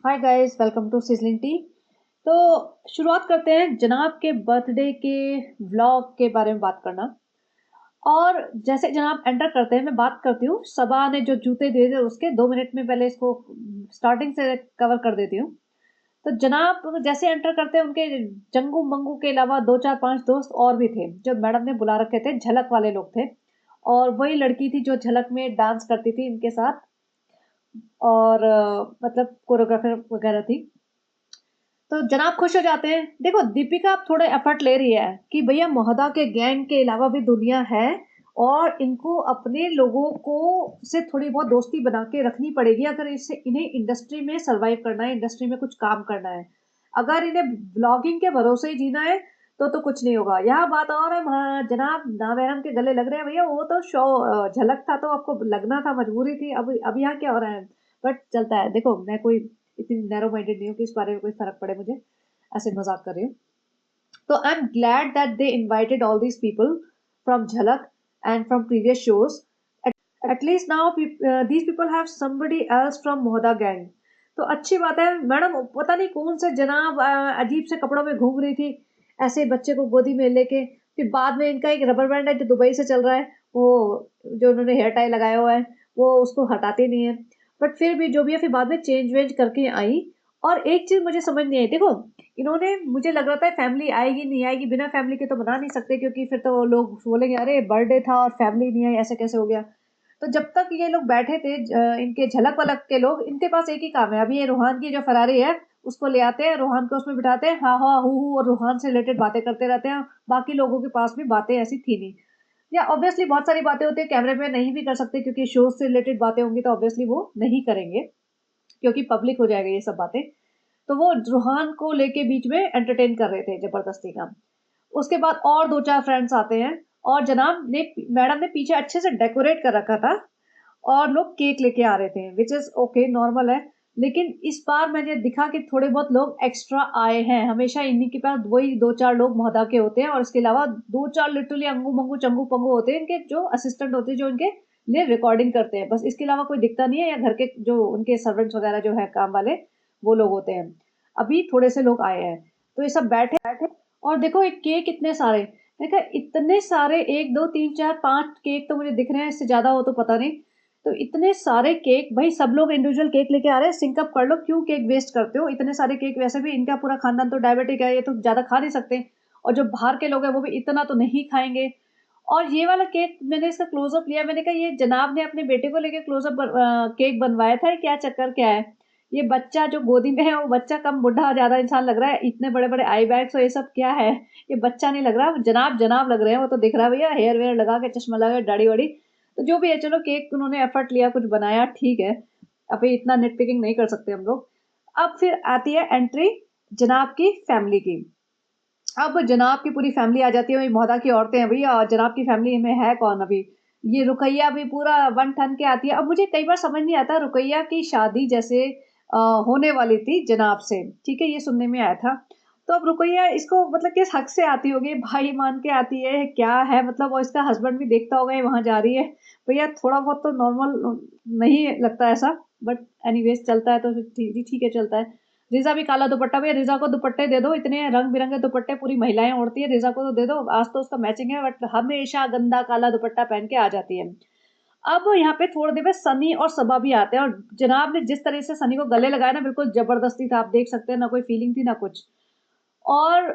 Hi guys, welcome to sizzling tea. तो शुरुआत करते हैं जनाब के बर्थडे के व्लॉग के बारे में बात करना। और जैसे जनाब एंटर करते हैं, मैं बात करती हूँ सबा ने जो जूते दिए थे उसके 2 मिनट में, पहले इसको स्टार्टिंग से कवर कर देती हूँ। तो जनाब जैसे एंटर करते हैं, उनके जंगू मंगू के अलावा 2 4 5 दोस्त और भी थे जो मैडम ने बुला रखे थे, झलक वाले लोग थे। और वही लड़की थी जो झलक में डांस करती थी इनके साथ, और मतलब कोरियोग्राफर वगैरह थी। तो जनाब खुश हो जाते हैं। देखो दीपिका अब थोड़े एफर्ट ले रही है कि भैया मोहदा के गैंग के अलावा भी दुनिया है, और इनको अपने लोगों को से थोड़ी बहुत दोस्ती बना के रखनी पड़ेगी अगर इसे इन्हें इंडस्ट्री में सरवाइव करना है, इंडस्ट्री में कुछ काम करना है। अगर इन्हें ब्लॉगिंग के भरोसे ही जीना है तो कुछ नहीं होगा। यहाँ बात और है, जनाब नावेरम के गले लग रहे हैं भैया, वो तो शो झलक था तो आपको लगना था, मजबूरी थी। अब यहाँ क्या हो रहा है? बट चलता है। देखो मैं कोई इतनी नैरो माइंडेड नहीं हूँ कि इस बारे में कोई फर्क पड़े मुझे, ऐसे मजाक कर रही हूँ। तो I am glad that they invited all these people from Jhalak and from previous shows. At least now these people have somebody else from Mohda gang. तो अच्छी बात है। मैडम पता नहीं कौन से जनाब अजीब से कपड़ों में घूम रही थी, ऐसे बच्चे को गोदी में लेके। फिर बाद में इनका एक रबर बैंड है जो दुबई से चल रहा है, वो जो उन्होंने हेयर टाई लगाया हुआ है वो उसको हटाते नहीं है। बट फिर भी जो भी है, फिर बाद में चेंज वेंज करके आई। और एक चीज मुझे समझ नहीं आई। देखो इन्होंने, मुझे लग रहा था फैमिली आएगी नहीं आएगी, बिना फैमिली के तो बना नहीं सकते, क्योंकि फिर तो लोग बोलेंगे अरे बर्थडे था और फैमिली नहीं आई, ऐसे कैसे हो गया। तो जब तक ये लोग बैठे थे, इनके झलक वलक के लोग, इनके पास एक ही काम है। अभी ये रूहान की जो फरारी है उसको ले आते हैं, रूहान को उसमें बिठाते हैं, हाँ हाँ हु और रूहान से रिलेटेड बातें करते रहते हैं। बाकी लोगों के पास भी बातें ऐसी थी नहीं। या ऑब्वियसली बहुत सारी बातें होती है कैमरे में नहीं भी कर सकते, क्योंकि शो से रिलेटेड बातें होंगी तो ऑब्वियसली वो नहीं करेंगे, क्योंकि पब्लिक हो जाएगा ये सब बातें। तो वो रूहान को लेके बीच में एंटरटेन कर रहे थे जबरदस्ती का। उसके बाद और 2 4 फ्रेंड्स आते हैं, और जनाब ने, मैडम ने पीछे अच्छे से डेकोरेट कर रखा था, और लोग केक लेके आ रहे थे, विच इज ओके, नॉर्मल है। लेकिन इस बार मैंने दिखा कि थोड़े बहुत लोग एक्स्ट्रा आए हैं। हमेशा इन्हीं के पास वही 2 4 लोग मोहदा के होते हैं, और इसके अलावा 2 4 लिटरली अंगू मंगू चंगू पंगू होते हैं इनके, जो असिस्टेंट होते हैं जो इनके लिए रिकॉर्डिंग करते हैं। बस इसके अलावा कोई दिखता नहीं है, या घर के जो उनके सर्वेंट्स वगैरह जो है काम वाले, वो लोग होते हैं। अभी थोड़े से लोग आए हैं, तो ये सब बैठे बैठे। और देखो एक केक इतने सारे, देखा इतने सारे, 1 2 3 4 5 केक तो मुझे दिख रहे हैं, इससे ज्यादा हो तो पता नहीं। तो इतने सारे केक, भाई सब लोग इंडिविजुअल केक लेके आ रहे हैं, सिंकअप कर लो, क्यों केक वेस्ट करते हो? इतने सारे केक, वैसे भी इनका पूरा खानदान तो डायबिटिक है, ये तो ज्यादा खा नहीं सकते। और जो बाहर के लोग हैं वो भी इतना तो नहीं खाएंगे। और ये वाला केक मैंने इसका क्लोजअप लिया, मैंने कहा ये जनाब ने अपने बेटे को लेके क्लोजअप केक बनवाया था, क्या चक्कर क्या है? ये बच्चा जो गोदी में है वो बच्चा कम बुढ़ा ज्यादा इंसान लग रहा है, इतने बड़े बड़े आई बैग्स और ये सब क्या है? ये बच्चा नहीं लग रहा, जनाब जनाब लग रहे हैं, वो तो दिख रहा है भैया, हेयर वेयर लगा के, चश्मा लगा के, दाढ़ी वाड़ी। तो जो भी है, चलो केक उन्होंने एफर्ट लिया, कुछ बनाया, ठीक है। अभी इतना नेट पिकिंग नहीं कर सकते हम लोग। अब फिर आती है एंट्री जनाब की फैमिली की। अब जनाब की पूरी फैमिली आ जाती है, वही मोहदा की औरतें हैं भैया, और जनाब की फैमिली में है कौन अभी? ये रुकैया भी पूरा वन ठन के आती है। अब मुझे कई बार समझ नहीं आता, रुकैया की शादी जैसे होने वाली थी जनाब से, ठीक है, ये सुनने में आया था। तो अब रुकैया इसको मतलब किस हक से आती होगी? भाई मान के आती है क्या है मतलब? और इसका हस्बैंड भी देखता होगा ये वहां जा रही है। भैया थोड़ा बहुत तो नॉर्मल नहीं लगता ऐसा? बट एनीवेज चलता है तो फिर ठीक ठीक है, चलता है। रिजा भी काला दुपट्टा, भैया रिजा को दुपट्टे दे दो, इतने रंग बिरंगे दुपट्टे पूरी महिलाएं ओढ़ती है, रिजा को तो दे दो, आज तो उसका मैचिंग है, बट हमेशा गंदा काला दुपट्टा पहन के आ जाती है। अब यहाँ पे थोड़ी देर में सनी और सबा भी आते हैं, और जनाब ने जिस तरह से सनी को गले लगाया ना, बिल्कुल जबरदस्ती था, आप देख सकते हैं, ना कोई फीलिंग थी ना कुछ। और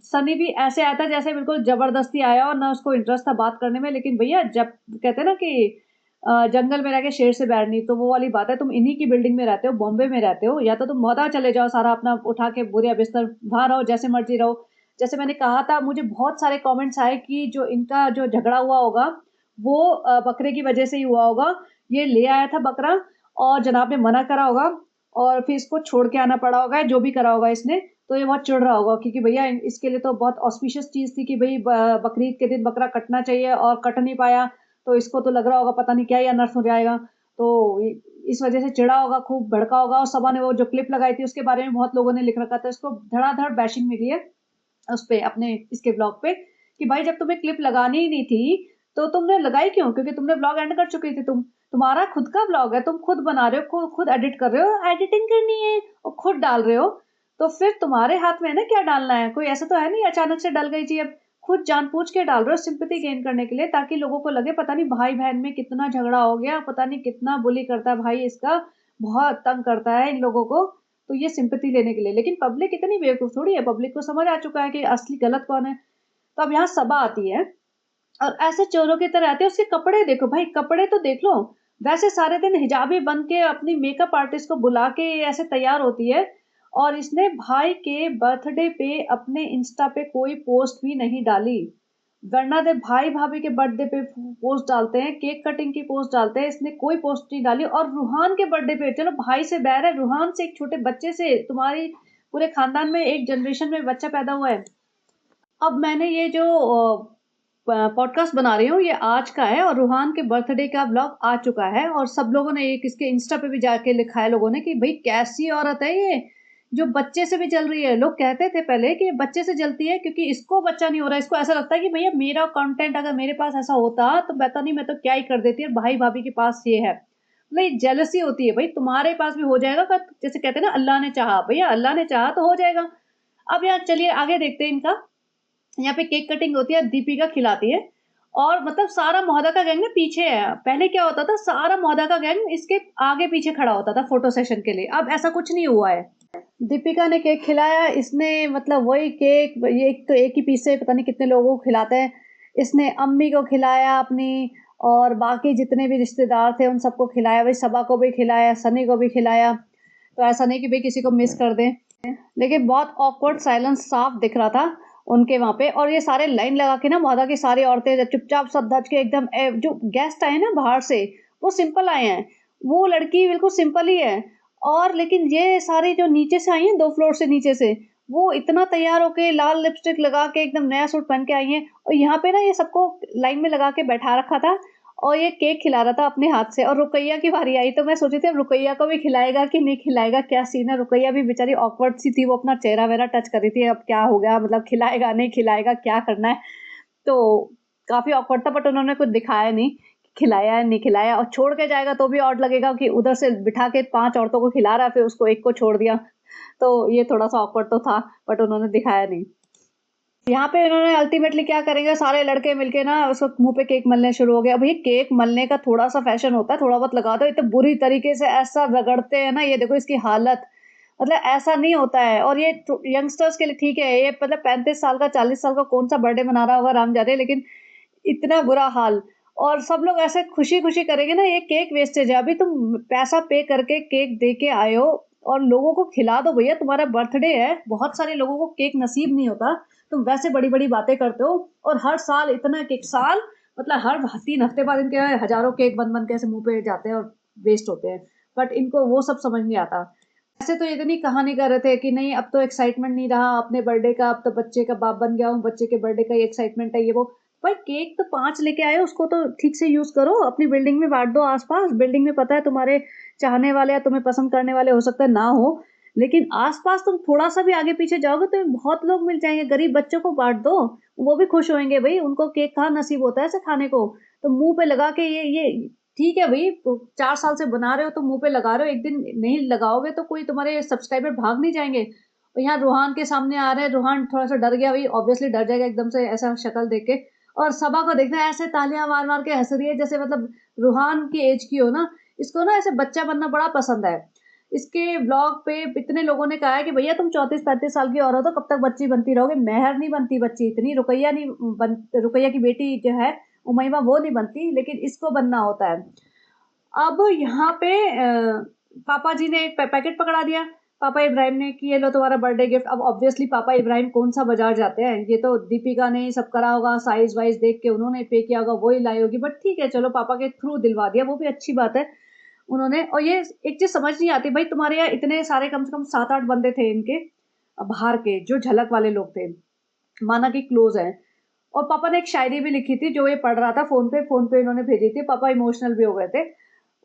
सनी भी ऐसे आया था जैसे बिल्कुल जबरदस्ती आया, और ना उसको इंटरेस्ट था बात करने में। लेकिन भैया जब कहते हैं ना कि जंगल में रह के शेर से बैर नहीं, तो वो वाली बात है। तुम इन्हीं की बिल्डिंग में रहते हो, बॉम्बे में रहते हो, या तो तुम मोहदा चले जाओ, सारा अपना उठा के बोरिया बिस्तर, वहां रहो, जैसे मर्जी रहो। जैसे मैंने कहा था, मुझे बहुत सारे कमेंट्स आए कि जो इनका जो झगड़ा हुआ होगा वो बकरे की वजह से ही हुआ होगा। ये ले आया था बकरा, और जनाब ने मना करा होगा, और फिर इसको छोड़ के आना पड़ा होगा, जो भी करा होगा इसने। तो ये बहुत चिढ़ रहा होगा, क्योंकि भैया इसके लिए तो बहुत ऑस्पिशियस चीज थी कि भाई बकरीद के दिन बकरा कटना चाहिए, और कट नहीं पाया। तो इसको तो लग रहा होगा पता नहीं क्या ही अनर्थ हो जाएगा। तो इस वजह से चिढ़ा होगा, खूब भड़का होगा। और सबा ने वो जो क्लिप लगाई थी उसके बारे में बहुत लोगों ने लिख रखा था, इसको धड़ाधड़ बैशिंग मिली है उस पे, अपने इसके ब्लॉग पे, कि भाई जब तुम्हें क्लिप लगानी ही नहीं थी तो तुमने लगाई क्यों? क्योंकि तुमने ब्लॉग एंड कर चुकी थी। तुम्हारा खुद का ब्लॉग है, तुम खुद बना रहे हो, खुद एडिट कर रहे हो, एडिटिंग करनी है और खुद डाल रहे हो, तो फिर तुम्हारे हाथ में है ना क्या डालना है। कोई ऐसा तो है नहीं अचानक से डल गई जी, अब खुद जानबूझ के डाल रहे हो सिंपैथी गेन करने के लिए, ताकि लोगों को लगे पता नहीं भाई बहन में कितना झगड़ा हो गया, पता नहीं कितना बुली करता है भाई इसका, बहुत तंग करता है इन लोगों को, तो ये सिंपैथी लेने के लिए। लेकिन पब्लिक इतनी बेवकूफ थोड़ी है, पब्लिक को समझ आ चुका है कि असली गलत कौन है। तो अब यहाँ सबा आती है और ऐसे चोरों की तरह आती है। उसके कपड़े देखो भाई, कपड़े तो देख लो, वैसे सारे दिन हिजाबी बन के अपनी मेकअप आर्टिस्ट को बुला के ऐसे तैयार होती है। और इसने भाई के बर्थडे पे अपने इंस्टा पे कोई पोस्ट भी नहीं डाली, वरना दे भाई भाभी के बर्थडे पे पोस्ट डालते हैं, केक कटिंग की पोस्ट डालते हैं, इसने कोई पोस्ट नहीं डाली। और रूहान के बर्थडे पे, चलो भाई से बैर है, रूहान से एक छोटे बच्चे से, तुम्हारी पूरे खानदान में एक जनरेशन में बच्चा पैदा हुआ है। अब मैंने ये जो पॉडकास्ट बना रही हूँ ये आज का है, और रूहान के बर्थडे का व्लॉग आ चुका है, और सब लोगों ने एक इसके इंस्टा पे भी जाके लिखा है लोगों ने कि भाई कैसी औरत है ये, जो बच्चे से भी जल रही है। लोग कहते थे पहले कि ये बच्चे से जलती है क्योंकि इसको बच्चा नहीं हो रहा, इसको ऐसा लगता है कि भैया मेरा कंटेंट अगर मेरे पास ऐसा होता तो पता नहीं मैं तो क्या ही कर देती, और भाई भाभी के पास ये है, मतलब जेलसी होती है। भाई तुम्हारे पास भी हो जाएगा, जैसे कहते हैं ना अल्लाह ने चाहा, भैया अल्लाह ने चाहा तो हो जाएगा। अब यार चलिए आगे देखते हैं इनका। यहाँ पे केक कटिंग होती है, दीपिका खिलाती है, और मतलब सारा मोहल्ला का गैंग ना पीछे है। पहले क्या होता था, सारा मोहल्ला का गैंग इसके आगे पीछे खड़ा होता था फोटो सेशन के लिए, अब ऐसा कुछ नहीं हुआ है। दीपिका ने केक खिलाया, इसने मतलब वही केक, ये एक तो एक ही पीस से पता नहीं कितने लोगों को खिलाते हैं, इसने अम्मी को खिलाया अपनी, और बाकी जितने भी रिश्तेदार थे उन सबको खिलाया, भाई सबा को भी खिलाया, सनी को भी खिलाया। तो ऐसा नहीं कि भाई किसी को मिस कर दें, लेकिन बहुत ऑकवर्ड साइलेंस साफ दिख रहा था उनके वहां पे। और ये सारे लाइन लगा के ना, मोहल्ला की सारी औरतें चुपचाप सब धज के एकदम, जो गेस्ट आए ना बाहर से वो सिंपल आए हैं, वो लड़की बिल्कुल सिंपल ही है। और लेकिन ये सारी जो नीचे से आई हैं, 2 फ्लोर से नीचे से, वो इतना तैयार होके लाल लिपस्टिक लगा के एकदम नया सूट पहन के आई हैं, और यहाँ पे ना ये सबको लाइन में लगा के बैठा रखा था, और ये केक खिला रहा था अपने हाथ से। और रुकैया की बारी आई तो मैं सोची थी अब रुकैया को भी खिलाएगा कि नहीं खिलाएगा, क्या सीन है। रुकैया भी बेचारी ऑकवर्ड सी थी, वो अपना चेहरा वेरा टच कर रही थी, अब क्या हो गया, मतलब खिलाएगा नहीं खिलाएगा क्या करना है। तो काफी ऑकवर्ड था, बट उन्होंने कुछ दिखाया नहीं खिलाया है नहीं खिलाया। और छोड़ के जाएगा तो भी ऑड लगेगा कि उधर से बिठा के 5 औरतों को खिला रहा है, फिर उसको एक को छोड़ दिया, तो ये थोड़ा सा ऑकवर्ड तो था, बट उन्होंने दिखाया नहीं। यहाँ पे इन्होंने अल्टीमेटली क्या करेंगे, सारे लड़के मिलके ना उसको मुंह पे केक मलने शुरू हो गया। भाई केक मलने का थोड़ा सा फैशन होता है, थोड़ा बहुत लगा दो, इतने बुरी तरीके से ऐसा रगड़ते हैं ना, ये देखो इसकी हालत, मतलब ऐसा नहीं होता है। और ये यंगस्टर्स के लिए ठीक है, ये मतलब 35 साल का 40 साल का कौन सा बर्थडे मना रहा होगा राम जाने, लेकिन इतना बुरा हाल। और सब लोग ऐसे खुशी खुशी करेंगे ना, ये केक वेस्टेज है। अभी तुम पैसा पे करके केक दे के आए हो, और लोगों को खिला दो भैया, तुम्हारा बर्थडे है, बहुत सारे लोगों को केक नसीब नहीं होता, तुम वैसे बड़ी बड़ी बातें करते हो। और हर साल इतना केक, साल मतलब हर 3 हफ्ते बाद इनके हजारों केक बन बन के ऐसे मुंह पे जाते हैं और वेस्ट होते हैं, बट इनको वो सब समझ नहीं आता। ऐसे तो इतनी कहानी कर रहे थे कि नहीं अब तो एक्साइटमेंट नहीं रहा अपने बर्थडे का, अब तो बच्चे का बाप बन गया हूँ, बच्चे के बर्थडे का ही एक्साइटमेंट है ये वो। भाई केक तो 5 लेके आए, उसको तो ठीक से यूज करो, अपनी बिल्डिंग में बांट दो आसपास। बिल्डिंग में पता है तुम्हारे चाहने वाले या तुम्हें पसंद करने वाले हो सकता है ना हो, लेकिन आसपास तुम थोड़ा सा भी आगे पीछे जाओगे तो बहुत लोग मिल जाएंगे, गरीब बच्चों को बांट दो, वो भी खुश होंगे। भाई उनको केक कहाँ नसीब होता है ऐसे खाने को, तो मुंह पे लगा के ये ठीक है भाई, 4 साल से बना रहे हो तो मुंह पे लगा रहे हो, एक दिन नहीं लगाओगे तो कोई तुम्हारे सब्सक्राइबर भाग नहीं जाएंगे। और यहाँ रूहान के सामने आ रहे हैं, रूहान थोड़ा सा डर गया, भाई ऑब्वियसली डर जाएगा एकदम से ऐसा शक्ल देख के। और सबा को देखना ऐसे तालियां मार मार के हंस रही है जैसे मतलब रूहान की एज की हो ना, इसको ना ऐसे बच्चा बनना बड़ा पसंद है। इसके ब्लॉग पे इतने लोगों ने कहा है कि भैया तुम 34-35 साल की औरत हो, कब तक बच्ची बनती रहोगे, मेहर नहीं बनती बच्ची इतनी, रुकैया नहीं रुकैया की बेटी जो है उमैमा वो नहीं बनती, लेकिन इसको बनना होता है। अब यहाँ पे पापा जी ने एक पैकेट पकड़ा दिया पापा इब्राहिम ने कि ये लो तुम्हारा बर्थडे गिफ्ट। अब ऑब्वियसली पापा इब्राहिम कौन सा बाजार जाते हैं, ये तो दीपिका ने सब करा होगा, साइज वाइज देख के उन्होंने पे किया होगा, वही लाई होगी, बट ठीक है चलो पापा के थ्रू दिलवा दिया, वो भी अच्छी बात है उन्होंने। और ये एक चीज समझ नहीं आती भाई, तुम्हारे यहाँ इतने सारे कम से कम 7-8 बंदे थे इनके बाहर के जो झलक वाले लोग थे, माना कि क्लोज है। और पापा ने एक शायरी भी लिखी थी जो ये पढ़ रहा था फोन पे इन्होंने भेजी थी, पापा इमोशनल भी हो गए थे।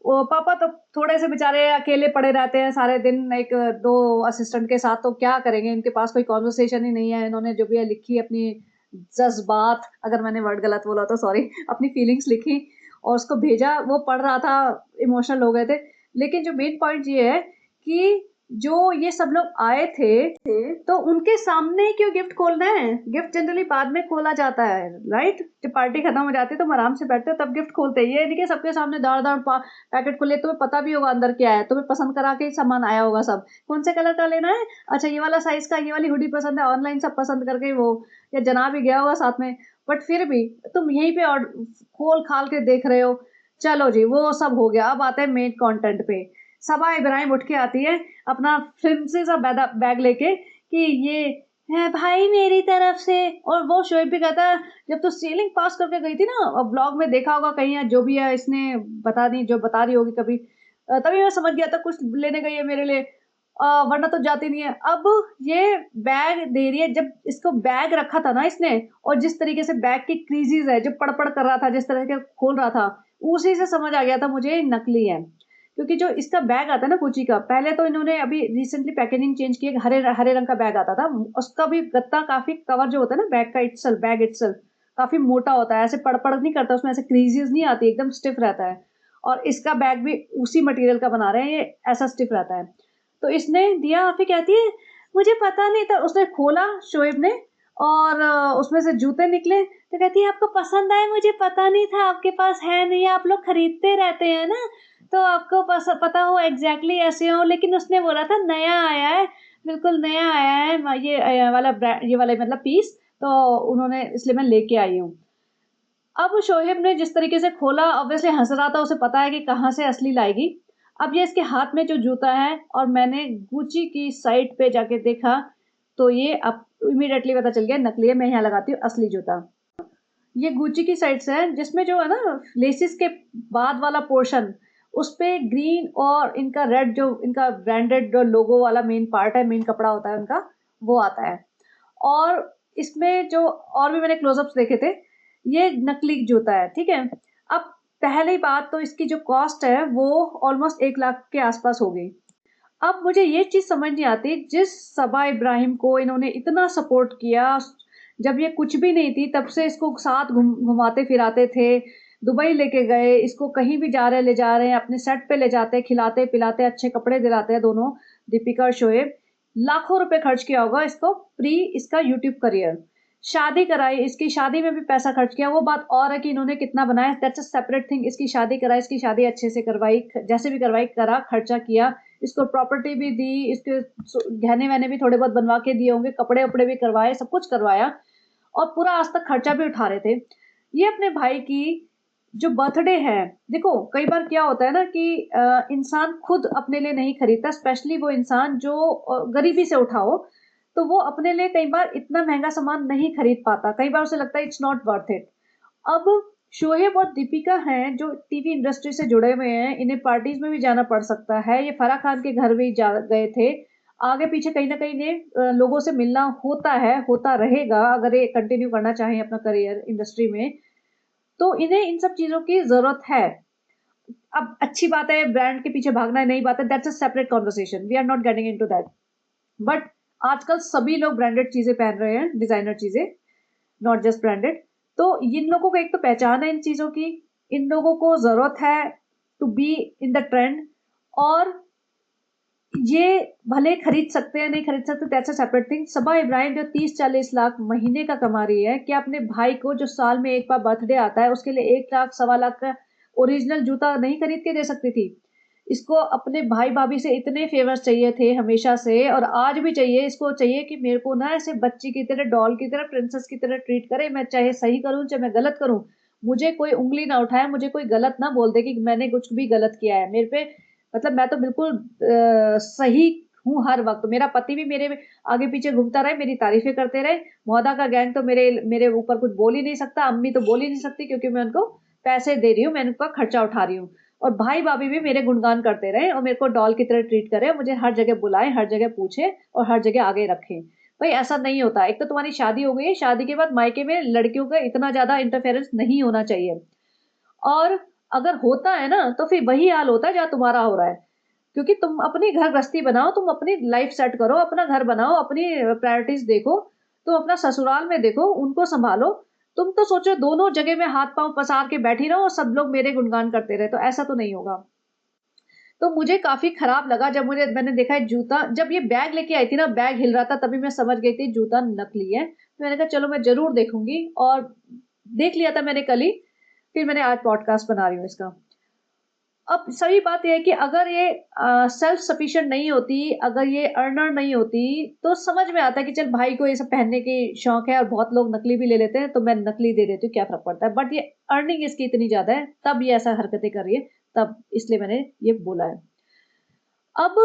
वो पापा तो थोड़े से बेचारे अकेले पड़े रहते हैं सारे दिन, एक 2 असिस्टेंट के साथ, तो क्या करेंगे, इनके पास कोई कॉन्वर्सेशन ही नहीं है। इन्होंने जो भी है लिखी अपनी जज्बात, अगर मैंने वर्ड गलत बोला तो सॉरी, अपनी फीलिंग्स लिखी और उसको भेजा, वो पढ़ रहा था, इमोशनल हो गए थे। लेकिन जो मेन पॉइंट ये है कि जो ये सब लोग आए थे तो उनके सामने ही क्यों गिफ्ट खोलना है? गिफ्ट जनरली बाद में खोला जाता है, राइट? जब पार्टी खत्म हो जाती है तो हम आराम से बैठते हैं, तब गिफ्ट खोलते हैं। ये नहीं कि सबके सामने दाड़-दाड़ पैकेट खोले। तुम्हें पता भी होगा अंदर क्या है, तुम्हें पसंद करा के ही सामान आया होगा सब। कौन से कलर का लेना है? अच्छा ये वाला साइज़ का, ये वाली हुडी पसंद है, ऑनलाइन सब पसंद करके वो या जना भी गया होगा साथ में। बट फिर भी तुम यहीं पे खोल-खाल के देख रहे हो। चलो जी, वो सब हो गया। अब आते हैं मेन कंटेंट पे। सबा इब्राहिम उठ के आती है अपना फ्लिमसी सा बैग लेके कि ये है भाई मेरी तरफ से। और वो शोएब भी कहता है जब तो सीलिंग पास करके गई थी ना, ब्लॉग में देखा होगा कहीं, या जो भी है इसने बता दी, जो बता रही होगी कभी, तभी मैं समझ गया था कुछ लेने गई है मेरे लिए, वरना तो जाती नहीं है। अब ये बैग दे रही है। जब इसको बैग रखा था ना इसने, और जिस तरीके से बैग की क्रीजेज है जो पड़ कर रहा था, जिस तरह से खोल रहा था, उसी से समझ आ गया था मुझे ये नकली है। क्योंकि जो इसका बैग आता है ना गुची का, पहले तो इन्होंने अभी रिसेंटली पैकेजिंग चेंज की है, हरे हरे रंग का बैग आता था। उसका भी गत्ता काफी, कवर जो होता है ना बैग का बैग इटसेल्फ काफी मोटा होता है, ऐसे पड़ नहीं करता, उसमें ऐसे क्रीजेस नहीं आती, एकदम स्टिफ रहता है। और इसका बैग भी उसी मटेरियल का बना रहे हैं, ये ऐसा स्टिफ रहता है। तो इसने दिया, फिर कहती है मुझे पता नहीं था। उसने खोला शोएब ने, और उसमें से जूते निकले। तो कहती है आपको पसंद आए, मुझे पता नहीं था आपके पास है नहीं, आप लोग खरीदते रहते हैं ना, तो आपको पता हो एग्जैक्टली ऐसे हो। लेकिन उसने बोला था नया आया है, बिल्कुल नया आया है ये वाला ब्रांड, ये वाला मतलब पीस, तो उन्होंने, इसलिए मैं लेके आई हूँ। अब शोहेब ने जिस तरीके से खोला, ऑब्वियसली हंस रहा था, उसे पता है कि कहाँ से असली लाएगी। अब ये इसके हाथ में जो जूता है, और मैंने गुची की साइट पे जाके देखा, तो ये अब इमीडिएटली पता चल गया नकली है। मैं यहाँ लगाती हूँ असली जूता। ये गुची की साइड से है, जिसमें जो है ना लेसिस के बाद वाला पोर्शन, उस पे ग्रीन और इनका रेड, जो इनका ब्रांडेड जो लोगो वाला मेन पार्ट है, मेन कपड़ा होता है उनका, वो आता है। और इसमें जो और भी मैंने क्लोजअप्स देखे थे, ये नकली जूता है, ठीक है। अब पहली बात तो इसकी जो कॉस्ट है वो ऑलमोस्ट 1 लाख के आसपास हो गई। अब मुझे ये चीज़ समझ नहीं आती, जिस सबा इब्राहिम को इन्होंने इतना सपोर्ट किया, जब ये कुछ भी नहीं थी तब से इसको साथ घुमाते फिराते थे, दुबई लेके गए इसको, कहीं भी जा रहे ले जा रहे हैं, अपने सेट पे ले जाते, खिलाते पिलाते, अच्छे कपड़े दिलाते हैं दोनों, दीपिका और शोएब। लाखों रुपए खर्च किया होगा इसको प्री इसका यूट्यूब करियर। शादी कराई, इसकी शादी में भी पैसा खर्च किया, वो बात और है कि इन्होंने कितना बनाया, दैट्स अ सेपरेट थिंग। इसकी शादी कराई, इसकी शादी अच्छे से करवाई, जैसे भी करवाई, करा, खर्चा किया, इसको प्रॉपर्टी भी दी, इसके गहने वहने भी थोड़े बहुत बनवा के दिए होंगे, कपड़े उपड़े भी करवाए, सब कुछ करवाया, और पूरा आज तक खर्चा भी उठा रहे थे। ये अपने भाई की जो बर्थडे है, देखो कई बार क्या होता है ना कि इंसान खुद अपने लिए नहीं खरीदता, स्पेशली वो इंसान जो गरीबी से उठा हो, तो वो अपने लिए कई बार इतना महंगा सामान नहीं खरीद पाता, कई बार उसे लगता है इट्स नॉट वर्थ इट। अब शोएब और दीपिका हैं जो टीवी इंडस्ट्री से जुड़े हुए हैं, इन्हें पार्टीज में भी जाना पड़ सकता है, ये फराह खान के घर भी जा गए थे, आगे पीछे कहीं ना कहीं इन्हें लोगों से मिलना होता है, होता रहेगा, अगर ये कंटिन्यू करना चाहें अपना करियर इंडस्ट्री में, तो इन्हें इन सब चीजों की जरूरत है। अब अच्छी बात है ब्रांड के पीछे भागना है, नई बात है, that's a separate conversation, we are not getting into that. But आजकल सभी लोग ब्रांडेड चीजें पहन रहे हैं, डिजाइनर चीजें, नॉट जस्ट ब्रांडेड। तो इन लोगों को एक तो पहचान है इन चीजों की, इन लोगों को जरूरत है to be in the trend. और ये भले खरीद सकते हैं नहीं खरीद सकते, that's a separate thing. Saba Ibrahim जो 30-40 लाख महीने का कमा रही है, क्या अपने भाई को जो साल में एक बार बर्थडे आता है उसके लिए 1 लाख 1.25 लाख का ओरिजिनल जूता नहीं खरीद के दे सकती थी? इसको अपने भाई भाभी से इतने फेवर्स चाहिए थे हमेशा से, और आज भी चाहिए। इसको चाहिए कि मेरे को ना ऐसे बच्ची की तरह, डॉल की तरह, प्रिंसेस की तरह ट्रीट करे, मैं चाहे सही करूं चाहे मैं गलत करूं, मुझे कोई उंगली ना उठाए, मुझे कोई गलत ना बोल दे कि मैंने कुछ भी गलत किया है मेरे पे। मतलब मैं तो बिल्कुल सही हूँ हर वक्त। मेरा पति भी मेरे आगे पीछे घूमता रहे, मेरी तारीफें करते रहे, मोहदा का गैंग तो मेरे मेरे ऊपर कुछ बोल ही नहीं सकता, अम्मी तो बोल ही नहीं सकती, क्योंकि मैं उनको पैसे दे रही हूँ, मैं उनका खर्चा उठा रही हूँ। और भाई भाभी भी मेरे गुणगान करते रहे, और मेरे को डॉल की तरह ट्रीट करे, मुझे हर जगह बुलाए, हर जगह पूछे, और हर जगह आगे रखे। भाई ऐसा नहीं होता। एक तो तुम्हारी शादी हो गई है, शादी के बाद मायके में लड़कियों का इतना ज्यादा इंटरफेरेंस नहीं होना चाहिए। और अगर होता है ना, तो फिर वही हाल होता है जहाँ तुम्हारा हो रहा है। क्योंकि तुम अपनी घर गृहस्थी बनाओ, तुम अपनी लाइफ सेट करो, अपना घर बनाओ, अपनी प्रायोरिटीज देखो, तुम अपना ससुराल में देखो, उनको संभालो। तुम तो सोचो दोनों जगह में हाथ पांव पसार के बैठी रहो और सब लोग मेरे गुणगान करते रहे, तो ऐसा तो नहीं होगा। तो मुझे काफ़ी खराब लगा जब मैंने देखा है जूता, जब ये बैग लेके आई थी ना, बैग हिल रहा था तभी मैं समझ गई थी जूता नकली है। तो मैंने कहा चलो मैं ज़रूर देखूँगी, और देख लिया था मैंने कल ही, फिर मैंने आज पॉडकास्ट बना रही हूँ इसका। अब सही बात ये है कि अगर ये सेल्फ सफिशिएंट नहीं होती, अगर ये अर्नर नहीं होती, तो समझ में आता है कि चल भाई को ये सब पहनने की शौक है और बहुत लोग नकली भी ले लेते हैं, तो मैं नकली दे देती हूँ, क्या फ़र्क पड़ता है। बट ये अर्निंग इसकी इतनी ज़्यादा है, तब ये ऐसा हरकतें कर रही है, तब इसलिए मैंने ये बोला है। अब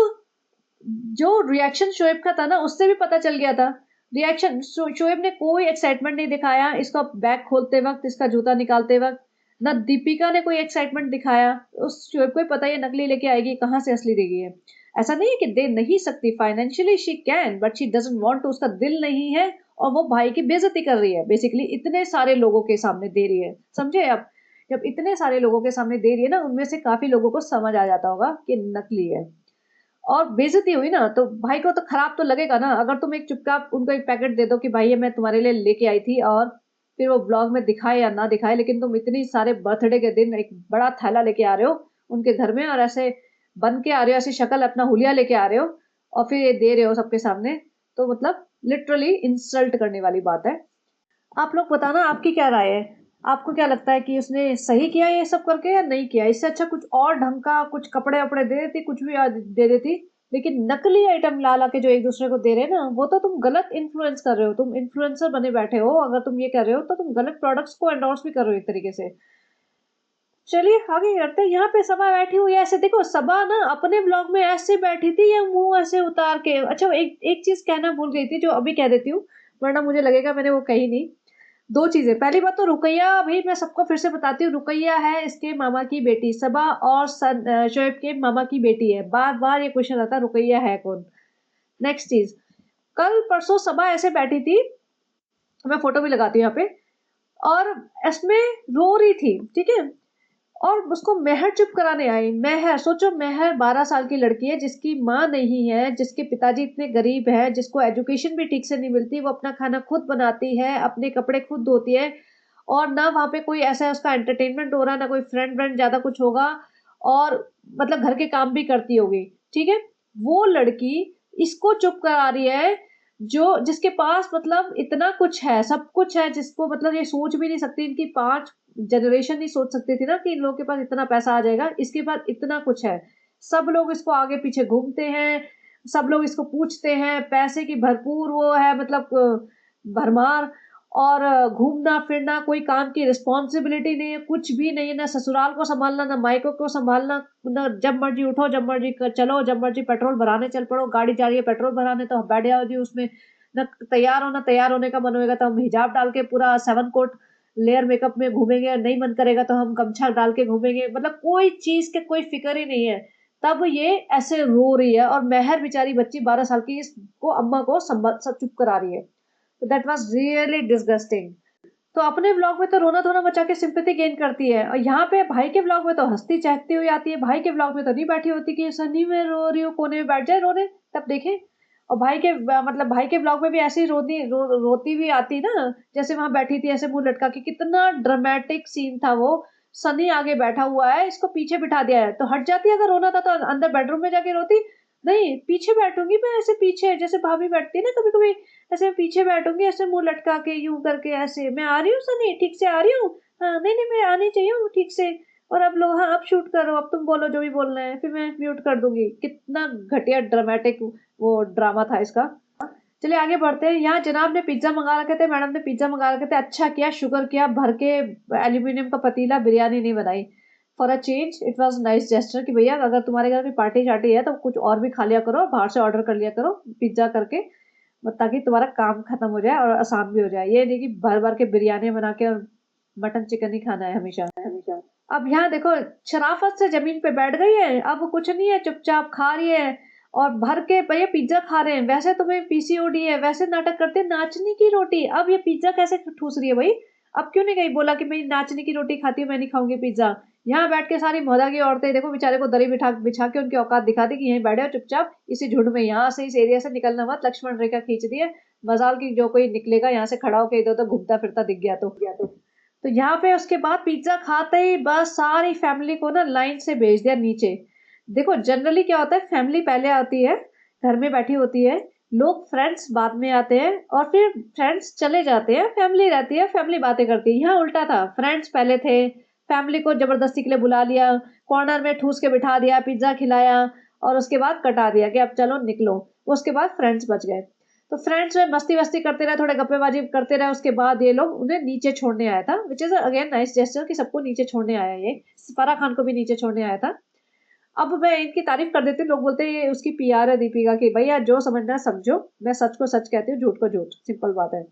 जो रिएक्शन शोएब का था ना, उससे भी पता चल गया था। रिएक्शन शोएब ने कोई एक्साइटमेंट नहीं दिखाया इसका बैग खोलते वक़्त, इसका जूता निकालते वक़्त। ना दीपिका ने कोई एक्साइटमेंट दिखाया। उस शोएब को ही पता है ये नकली लेके आएगी, कहाँ से असली देगी ये। ऐसा नहीं है कि दे नहीं सकती, financially she can, but she doesn't want to, उसका दिल नहीं है, और वो भाई की बेइज्जती कर रही है बेसिकली, इतने सारे लोगों के सामने दे रही है। समझे आप? जब इतने सारे लोगों के सामने दे रही है ना, उनमें से काफ़ी लोगों को समझ आ जाता होगा कि नकली है। और बेइज्जती हुई ना, तो भाई को तो खराब तो लगेगा ना। अगर तुम एक चुपचाप उनको एक पैकेट दे दो कि भाई ये मैं तुम्हारे लिए लेके आई थी, और फिर वो व्लॉग में दिखाए या ना दिखाए, लेकिन तुम इतनी सारे बर्थडे के दिन एक बड़ा थैला लेके आ रहे हो उनके घर में, और ऐसे बन के आ रहे हो, ऐसी शक्ल अपना हुलिया लेके आ रहे हो, और फिर ये दे रहे हो सबके सामने, तो मतलब लिटरली इंसल्ट करने वाली बात है। आप लोग बताना आपकी क्या राय है? आपको क्या लगता है कि उसने सही किया ये सब करके या नहीं किया? इससे अच्छा कुछ और ढंग का कुछ कपड़े-वपड़े दे देती, कुछ भी दे देती। लेकिन नकली आइटम ला-ला के जो एक-दूसरे को दे रहे हैं ना, वो तो तुम गलत इन्फ्लुएंस कर रहे हो। तुम इन्फ्लुएंसर बने बैठे हो, अगर तुम ये कर रहे हो, तो तुम गलत प्रोडक्ट्स को एंडोर्स भी कर रहे हो एक तरीके से। चलिए आगे करते हैं। यहाँ पे सबा बैठी हुई है ऐसे, देखो सबा ना अपने ब्लॉग में ऐसे बैठी थी या मुँह ऐसे उतार के। अच्छा, एक एक चीज़ कहना भूल गई थी जो अभी कह देती हूँ, वरना मुझे लगेगा मैंने वो कही नहीं। 2 चीज़ें, पहली बात तो रुकैया, भई मैं सबको फिर से बताती हूँ, रुकैया है इसके मामा की बेटी, सबा और शोएब के मामा की बेटी है। बार-बार ये क्वेश्चन आता है रुकैया है कौन? नेक्स्ट चीज़, कल परसों सबा ऐसे बैठी थी, मैं फ़ोटो भी लगाती हूँ यहाँ पे, और इसमें रो रही थी, ठीक है? और उसको मेहर चुप कराने आई। मेहर, सोचो मेहर 12 साल की लड़की है जिसकी माँ नहीं है, जिसके पिताजी इतने गरीब हैं, जिसको एजुकेशन भी ठीक से नहीं मिलती, वो अपना खाना खुद बनाती है, अपने कपड़े खुद धोती है, और ना वहाँ पे कोई ऐसा है उसका एंटरटेनमेंट हो रहा है, ना कोई फ्रेंड-व्रेंड ज़्यादा कुछ होगा, और मतलब घर के काम भी करती होगी, ठीक है? वो लड़की इसको चुप करा रही है, जो जिसके पास मतलब इतना कुछ है, सब कुछ है, जिसको मतलब ये सोच भी नहीं सकती, इनकी 5 जनरेशन नहीं सोच सकती थी ना कि इन लोगों के पास इतना पैसा आ जाएगा, इसके पास इतना कुछ है। सब लोग इसको आगे पीछे घूमते हैं, सब लोग इसको पूछते हैं, पैसे की भरपूर वो है, मतलब भरमार, और घूमना-फिरना, कोई काम की रिस्पॉन्सिबिलिटी नहीं है, कुछ भी नहीं है, ना ससुराल को सँभालना, ना मायकों को सँभालना, ना जब मर्ज़ी उठो, जब मर्ज़ी चलो, जब मर्ज़ी पेट्रोल भराने चल पड़ो, गाड़ी जा रही है पेट्रोल भराने तो बैठ जाओ जी उसमें, ना तैयार होना, तैयार होने का मन होएगा तो हम हिजाब डाल के पूरा 7 कोट लेयर मेकअप में घूमेंगे, नहीं मन करेगा तो हम गमछा डाल के घूमेंगे, मतलब कोई चीज़ की कोई फ़िक्र ही नहीं है। तब ये ऐसे रो रही है, और मेहर बेचारी बच्ची 12 साल की इसको अम्मा को सब चुप करा रही है। तो दैट वाज़ रियली डिसगस्टिंग। तो अपने व्लॉग में तो रोना-धोना मचा के सिम्पैथी गेन करती है, और यहाँ पे भाई के व्लॉग में तो हँसती-चहकती हुई आती है। भाई के व्लॉग में तो नहीं बैठी होती कि सनी मैं रो रही हूँ, कोने में बैठ जाए रोने, तब देखें। और भाई के मतलब भाई के व्लॉग में भी ऐसे ही रोती हुई आती ना, जैसे वहाँ बैठी थी ऐसे मुँह लटका के, कितना ड्रामेटिक सीन था वो। सनी आगे बैठा हुआ है, इसको पीछे बिठा दिया है, तो हट जाती, अगर रोना था तो अंदर बेडरूम में जाके रोती। नहीं, पीछे बैठूँगी मैं, ऐसे पीछे जैसे भाभी बैठती है ना कभी-कभी, ऐसे पीछे बैठूँगी, ऐसे मुँह लटका के, यूँ करके ऐसे, "मैं आ रही हूँ सनी, ठीक से आ रही हूँ? हाँ, नहीं-नहीं मैं आनी चाहिए हूँ ठीक से, और अब लो, हाँ, अब शूट करो, अब तुम बोलो जो भी बोलना है, फिर मैं म्यूट कर दूँगी।" कितना घटिया ड्रामेटिक वो ड्रामा था इसका। चलिए आगे बढ़ते हैं। यहाँ जनाब ने पिज़्ज़ा मँगा रखे थे, मैडम ने पिज़्ज़ा मँगा रखे थे, अच्छा किया, शुक्र किया, भर के एल्यूमीनियम का पतीला, बिरयानी नहीं बनाई। For a change it was nice gesture कि भैया अगर तुम्हारे घर में पार्टी-शार्टी है तो कुछ और भी खा लिया करो, बाहर से ऑर्डर कर लिया करो पिज़्ज़ा करके, ताकि तुम्हारा काम खत्म हो जाए और आसान भी हो जाए। ये नहीं कि भर-भर के बिरयानी बना के और मटन चिकन ही खाना है हमेशा। अब यहाँ देखो, शराफ़त से ज़मीन पे बैठ गई है, अब कुछ नहीं है, चुपचाप खा रही है, और भर के भैया पिज़्ज़ा खा रहे हैं। वैसे तुम्हें पीसीओडी है, वैसे नाटक करते हैं नाचनी की रोटी, अब ये पिज़्ज़ा कैसे ठूस रही है भई? अब क्यों नहीं गई बोला कि मैं नाचनी की रोटी खाती हूँ, मैं नहीं खाऊँगी पिज़्ज़ा। यहाँ बैठ के सारी मोहल्ला की औरतें देखो बेचारे को दरी बिछा के उनकी औकात दिखा दी कि यहीं बैठे हो चुपचाप इसी झुंड में, यहाँ से इस एरिया से निकलना मत, लक्ष्मण रेखा खींच दी है। मजाल की जो कोई निकलेगा यहाँ से खड़ा होके इधर-उधर घूमता फिरता दिख गया तो यहाँ पे उसके बाद पिज़्ज़ा खाते ही बस सारी फैमिली को ना लाइन से भेज दिया नीचे। देखो जनरली क्या होता है, फैमिली पहले आती है, घर में बैठी होती है, लोग फ्रेंड्स बाद में आते हैं और फिर फ्रेंड्स चले जाते हैं, फैमिली रहती है, फैमिली बातें करती है। यहाँ उल्टा था, फ्रेंड्स पहले थे, फैमिली को जबरदस्ती के लिए बुला लिया, कॉर्नर में ठूस के बिठा दिया, पिज्जा खिलाया और उसके बाद कटा दिया कि अब चलो निकलो। उसके बाद फ्रेंड्स बच गए। तो फ्रेंड्स में मस्ती वस्ती करते रहे, थोड़े गप्पेबाजी करते रहे, उसके बाद ये लोग उन्हें नीचे छोड़ने आया था, which is again nice gesture कि सबको नीचे छोड़ने आया। ये फराह खान को भी नीचे छोड़ने आया था। अब मैं इनकी तारीफ कर देती हूँ, लोग बोलते हैं ये उसकी पीआर है दीपिका की। भैया जो समझना है समझो, मैं सच को सच कहती हूँ, झूठ को झूठ, सिंपल बात है।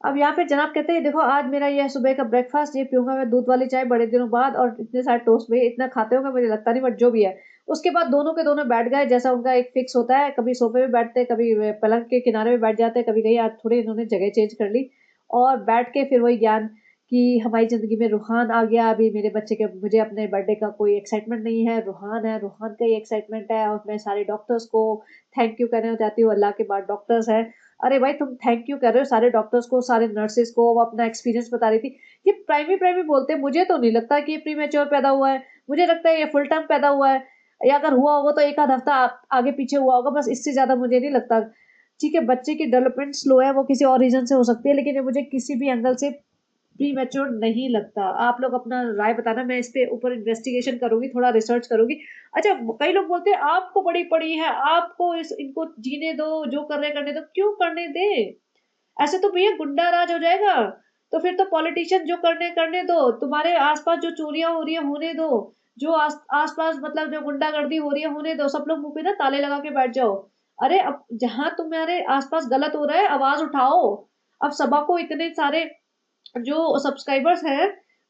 अब यहाँ पे जनाब कहते हैं देखो आज मेरा ये सुबह का ब्रेकफास्ट, ये पीऊंगा मैं दूध वाली चाय बड़े दिनों बाद, और इतने सारे टोस्ट भी इतना खाते होंगे मुझे लगता नहीं, बट जो भी है। उसके बाद दोनों के दोनों बैठ गए, जैसा उनका एक फिक्स होता है, कभी सोफे पे बैठते, कभी पलंग के किनारे पे बैठ जाते, कभी कहीं आज थोड़ी इन्होंने जगह चेंज कर ली और बैठ के फिर वही ज्ञान कि हमारी ज़िंदगी में रूहान आ गया। अभी मेरे बच्चे के, मुझे अपने बर्थडे का कोई एक्साइटमेंट नहीं है, रूहान है, रूहान का ही एक्साइटमेंट है। और मैं सारे डॉक्टर्स को थैंक यू कहना चाहती हूँ, अल्लाह के बाद डॉक्टर्स हैं। अरे भाई तुम थैंक यू कर रहे हो सारे डॉक्टर्स को, सारे नर्सेस को। वो अपना एक्सपीरियंस बता रही थी। ये प्राइमरी प्राइमरी बोलते हैं, मुझे तो नहीं लगता कि ये प्रीमेच्योर पैदा हुआ है, मुझे लगता है ये फुल टाइम पैदा हुआ है, या अगर हुआ होगा तो एक आध हफ्ता आगे पीछे हुआ होगा, बस इससे ज़्यादा मुझे नहीं लगता। ठीक है, बच्चे की डेवलपमेंट स्लो है, वो किसी और रीजन से हो सकती है, लेकिन ये मुझे किसी भी एंगल से प्री मैच्योर नहीं लगता। आप लोग अपना राय बताना, मैं इस पे ऊपर इन्वेस्टिगेशन करूंगी, थोड़ा रिसर्च करूंगी। अच्छा, कई लोग बोलते हैं आपको बड़ी पड़ी है, आपको इनको जीने दो, जो कर रहे करने दो। क्यों करने दे? ऐसे तो भैया गुंडा राज हो जाएगा। तो फिर तो पॉलिटिशियन जो करने करने दो, तुम्हारे आसपास जो चोरियां हो रही है होने दो, जो आसपास मतलब जो गुंडागर्दी हो रही है होने दो, सब लोग मुंह पे ना ताले लगा के बैठ जाओ। अरे अब जहां तुम्हारे आसपास गलत हो रहा है आवाज उठाओ। अब सबा को इतने सारे जो सब्सक्राइबर्स हैं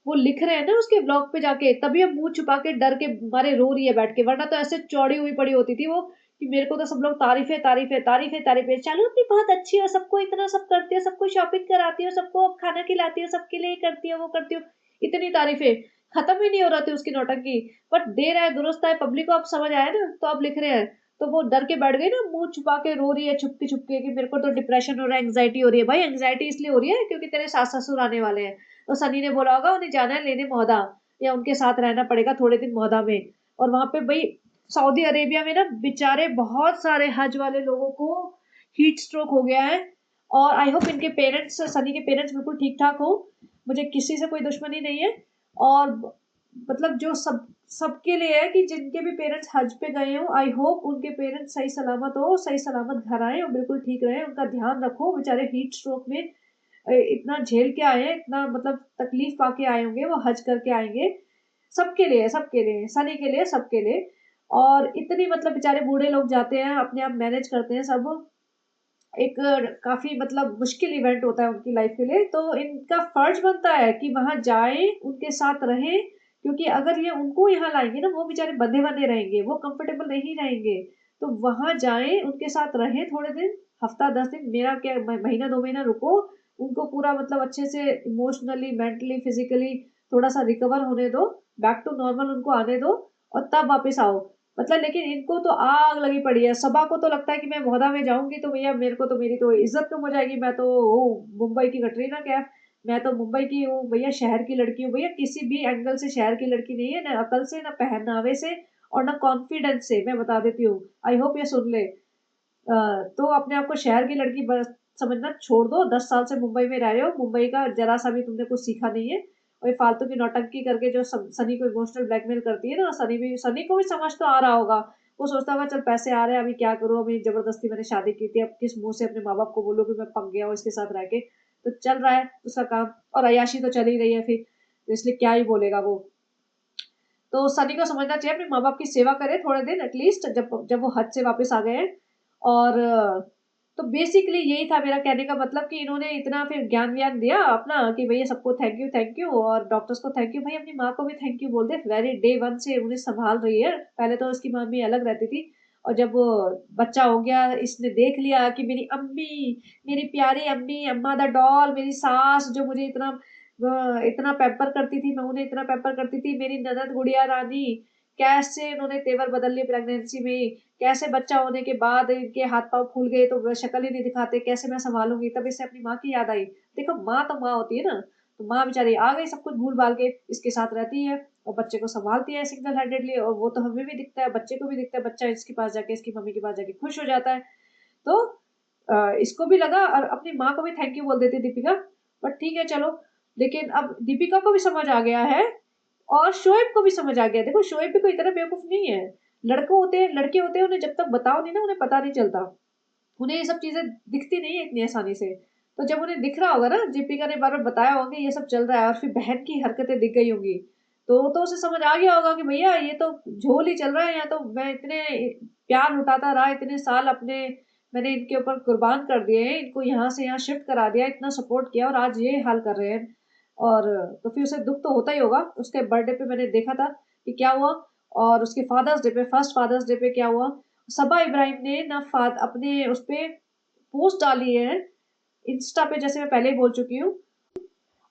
वो लिख रहे हैं ना उसके ब्लॉग पे जाके, तभी अब मुंह छुपा के डर के मारे रो रही है बैठ के, वरना तो ऐसे चौड़ी हुई पड़ी होती थी वो कि मेरे को तो सब लोग तारीफे तारीफे तारीफे तारीफे, चलो अपनी बहुत अच्छी हो, सबको इतना सब करती हो, सबको शॉपिंग कराती हो, सबको अब खाना खिलाती हो, सबके लिए करती हो, वो करती हो, इतनी तारीफे। खत्म ही नहीं हो रहा थी उसकी नौटंकी। बट दे रहा है, दुरुस्त है, पब्लिक को अब समझ आया ना, तो अब लिख रहे हैं। तो वो डर के बैठ गई ना, मुंह छुपा के रो रही है छुपके छुपके कि मेरे को तो डिप्रेशन हो रहा है, एंग्जाइटी हो रही है। भाई एंग्जाइटी इसलिए हो रही है क्योंकि तेरे सास ससुर आने वाले हैं, तो सनी ने बोला होगा उन्हें जाना है लेने मौदा, या उनके साथ रहना पड़ेगा थोड़े दिन मौदा में। और वहां पे भाई सऊदी अरेबिया में ना बेचारे बहुत सारे हज वाले लोगों को हीट स्ट्रोक हो गया है। और आई होप इनके पेरेंट्स, सनी के पेरेंट्स बिल्कुल ठीक ठाक हो, मुझे किसी से कोई दुश्मनी नहीं है। और मतलब जो सबके लिए है कि जिनके भी पेरेंट्स हज पे गए हो, आई होप उनके पेरेंट्स सही सलामत हो, सही सलामत घर आए और बिल्कुल ठीक रहे, उनका ध्यान रखो। बेचारे हीट स्ट्रोक में इतना झेल के आए हैं, इतना मतलब तकलीफ पाके आए होंगे, वो हज करके आएंगे। सबके लिए, सबके लिए, सनी के लिए, सबके लिए। और इतनी मतलब बेचारे बूढ़े लोग जाते हैं, अपने आप मैनेज करते हैं सब। एक काफी मतलब मुश्किल इवेंट होता है उनकी लाइफ के लिए, तो इनका फर्ज बनता है कि वहां जाए, उनके साथ रहे। क्योंकि अगर ये उनको यहाँ लाएंगे ना, वो बेचारे बंधे बंधे रहेंगे, वो कंफर्टेबल नहीं रहेंगे। तो वहां जाए, उनके साथ रहे थोड़े दिन, हफ्ता 10 दिन, मेरा क्या महीना 2 महीना रुको, उनको पूरा मतलब अच्छे से इमोशनली मेंटली फिजिकली थोड़ा सा रिकवर होने दो, बैक टू नॉर्मल उनको आने दो, और तब वापस आओ। मतलब लेकिन इनको तो आग लगी पड़ी है। सबा को तो लगता है कि मैं मोहदा में जाऊंगी तो भैया मेरे को तो, मेरी तो इज्जत कम हो जाएगी, मैं तो हूँ मुंबई की कटरीना कैफ, मैं तो मुंबई की हूँ भैया, शहर की लड़की हूँ भैया, किसी भी एंगल से शहर की लड़की नहीं है, ना अकल से, ना पहनावे से, और ना कॉन्फिडेंस से, मैं बता देती हूँ। आई होप ये सुन ले। तो अपने आप को शहर की लड़की बस समझना छोड़ दो। 10 साल से मुंबई में रह रहे हो, मुंबई का जरा सा भी तुमने कुछ सीखा नहीं है। और ये फालतू की नौटंकी करके जो सनी को इमोशनल ब्लैकमेल करती है ना, सनी को भी समझ तो आ रहा होगा। वो सोचता होगा चल पैसे आ रहे हैं, अभी क्या करूँ, अभी जबरदस्ती मैंने शादी की थी, अब किस मुंह से अपने माँ बाप को बोलूँ कि मैं पक गया हूँ इसके साथ रह के। तो चल रहा है उसका काम, और अय्याशी तो चल ही रही है फिर, तो इसलिए क्या ही बोलेगा वो। तो सनी को समझना चाहिए अपने माँ बाप की सेवा करे थोड़े दिन एटलीस्ट, जब जब वो हज से वापस आ गए हैं। और तो बेसिकली यही था मेरा कहने का मतलब, कि इन्होंने इतना फिर ज्ञान व्यान दिया अपना कि भैया सबको थैंक यू, और डॉक्टर्स को थैंक यू, भाई अपनी माँ को भी थैंक यू बोल दे, वेरी डे वन से उन्हें संभाल रही है। पहले तो उसकी मम्मी अलग रहती थी, और जब वो बच्चा हो गया, इसने देख लिया कि मेरी अम्मी, मेरी प्यारी अम्मी, अम्मा द डॉल, मेरी सास जो मुझे इतना इतना पैम्पर करती थी, मैं उन्हें इतना पैम्पर करती थी, मेरी ननद गुड़िया रानी, कैसे उन्होंने तेवर बदल लिए प्रेगनेंसी में, कैसे बच्चा होने के बाद इनके हाथ पांव फूल गए तो वह शक्ल ही नहीं दिखाते, कैसे मैं संभालूंगी। तब इसे अपनी माँ की याद आई। देखो माँ तो माँ होती है ना, तो माँ बेचारी आ गई सब कुछ भूल भाल के, इसके साथ रहती है। और बच्चे को संभालती है सिंगल हैंडेडली, और वो तो हमें भी दिखता है, बच्चे को भी दिखता है, बच्चा इसके पास जाके इसकी मम्मी के पास जाके खुश हो जाता है। तो इसको भी लगा और अपनी माँ को भी थैंक यू बोल देती दीपिका, बट ठीक है चलो। लेकिन अब दीपिका को भी समझ आ गया है और शोएब को भी समझ आ गया। देखो शोएब भी कोई इतना बेवकूफ नहीं है, लड़के होते हैं उन्हें जब तक बताओ नहीं ना उन्हें पता नहीं चलता, उन्हें ये सब चीजें दिखती नहीं है इतनी आसानी से। तो जब उन्हें दिख रहा होगा ना, दीपिका ने बार बार बताया होगा ये सब चल रहा है और फिर बहन की हरकतें दिख गई होंगी, तो उसे समझ आ गया होगा कि भैया ये तो झोल ही चल रहा है, यहाँ तो मैं इतने प्यार लुटाता रहा, इतने साल अपने मैंने इनके ऊपर कुर्बान कर दिए हैं, इनको यहाँ से यहाँ शिफ्ट करा दिया, इतना सपोर्ट किया और आज ये हाल कर रहे हैं। और तो फिर उसे दुख तो होता ही होगा। उसके बर्थडे पे मैंने देखा था कि क्या हुआ, और उसके फादर्स डे पे, फर्स्ट फादर्स डे पे क्या हुआ, सबा इब्राहिम ने ना अपने उस पे पोस्ट डाली है इंस्टा पे, जैसे मैं पहले ही बोल चुकी हूँ।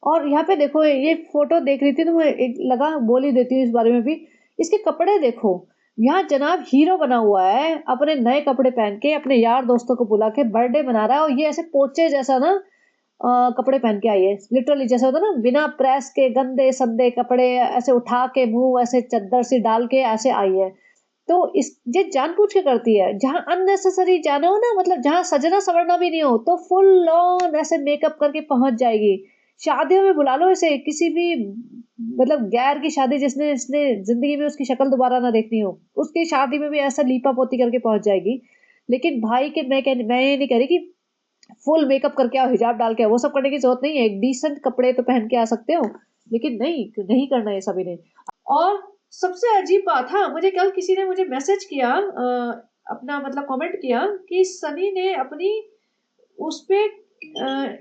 और यहाँ पे देखो ये फोटो देख रही थी तो मैं एक लगा बोल ही देती हूँ इस बारे में भी। इसके कपड़े देखो, यहाँ जनाब हीरो बना हुआ है, अपने नए कपड़े पहन के अपने यार दोस्तों को बुला के बर्थडे मना रहा है, और ये ऐसे पोचे जैसा ना कपड़े पहन के आई है, लिटरली जैसे होता ना बिना प्रेस के गंदे संदे कपड़े ऐसे उठा के मुंह ऐसे चद्दर सी डाल के ऐसे आई है। तो इस ये जानबूझ के करती है, जहाँ अननेसेसरी जाना हो ना, मतलब जहाँ सजना सवरना भी नहीं हो तो फुल ऑन ऐसे मेकअप करके पहुंच जाएगी। शादियों में बुला लो इसे, किसी भी मतलब गैर की शादी जिसने इसने जिंदगी में उसकी शक्ल दोबारा ना देखनी हो, उसकी शादी में भी ऐसा लीपा पोती करके पहुंच जाएगी। लेकिन भाई के मैं ये नहीं कह रही कि फुल मेकअप करके आओ, हिजाब डाल के आओ, वो सब करने की जरूरत नहीं है, एक डिसेंट कपड़े तो पहन के आ सकते हो, लेकिन नहीं नहीं करना है सभी ने। और सबसे अजीब बात, हाँ मुझे कल किसी ने मुझे मैसेज किया, अपना मतलब कमेंट किया कि सनी ने अपनी उस पे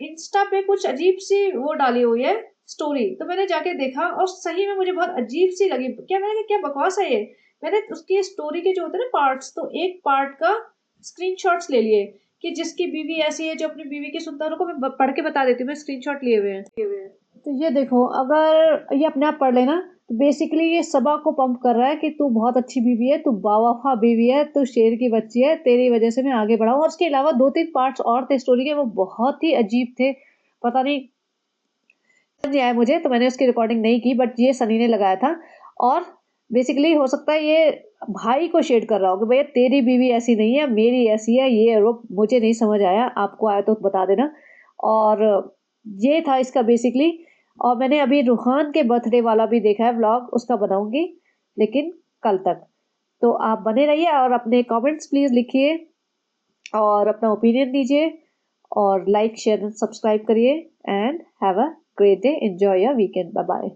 इंस्टा पे कुछ अजीब सी वो डाली हुई है स्टोरी। तो मैंने जाके देखा और सही में मुझे बहुत अजीब सी लगी, क्या मैंने कहा क्या बकवास है ये। मैंने उसकी स्टोरी के जो होते हैं ना पार्ट्स, तो एक पार्ट का स्क्रीनशॉट्स ले लिए कि जिसकी बीवी ऐसी है जो अपनी बीवी की सुनता है, उनको मैं पढ़ के बता देती हूँ, मैं स्क्रीनशॉट लिए हुए हैं। तो ये देखो, अगर ये अपने आप पढ़ लेना तो बेसिकली ये सबा को पंप कर रहा है कि तू बहुत अच्छी बीवी है, तू बावफा बीवी है, तू शेर की बच्ची है, तेरी वजह से मैं आगे बढ़ा हूँ। और उसके अलावा 2-3 पार्ट्स और थे स्टोरी के, वो बहुत ही अजीब थे, पता नहीं समझ नहीं आया मुझे, तो मैंने उसकी रिकॉर्डिंग नहीं की, बट ये सनी ने लगाया था। और बेसिकली हो सकता है ये भाई को शेड कर रहा हो कि भैया तेरी बीवी ऐसी नहीं है, मेरी ऐसी है, ये रोक मुझे नहीं समझ आया, आपको आया तो बता देना। और ये था इसका बेसिकली। और मैंने अभी रूहान के बर्थडे वाला भी देखा है व्लॉग, उसका बनाऊंगी लेकिन कल तक। तो आप बने रहिए और अपने कमेंट्स प्लीज़ लिखिए और अपना ओपिनियन दीजिए, और लाइक शेयर सब्सक्राइब करिए, and have a great day. Enjoy your weekend. Bye bye.